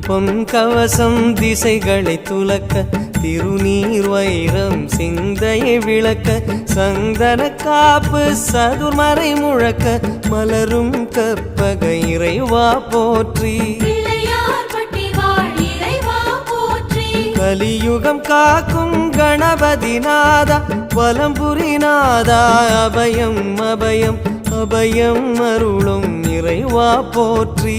பொன் கவசம் திசைகளை துலக்க திருநீர் வைரம் சிந்தையை விளக்க சந்தன காப்பு சதுர்மறை முழக்க மலரும் கற்பக இறைவா போற்றி கலியுகம் காக்கும் கணபதிநாதா வலம்புரிநாதா அபயம் அபயம் அபயம் அருளும் இறைவா போற்றி